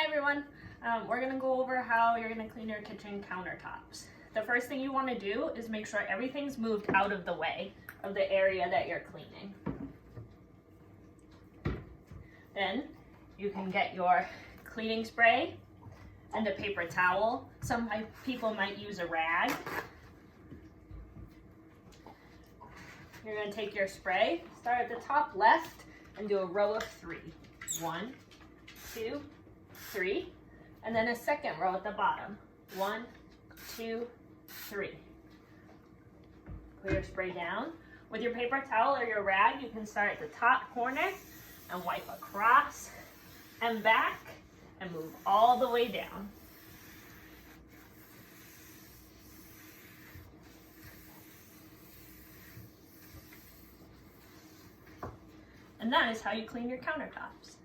everyone. We're gonna go over how you're gonna clean your kitchen countertops. The first thing you want to do is make sure everything's moved out of the way of the area that you're cleaning. Then you can get your cleaning spray and a paper towel. Some people might use a rag. You're gonna take your spray, start at the top left, and do a row of 3. 1, 2, 3, and then a second row at the bottom. 1, 2, 3. Put your spray down. With your paper towel or your rag, you can start at the top corner and wipe across and back and move all the way down. And that is how you clean your countertops.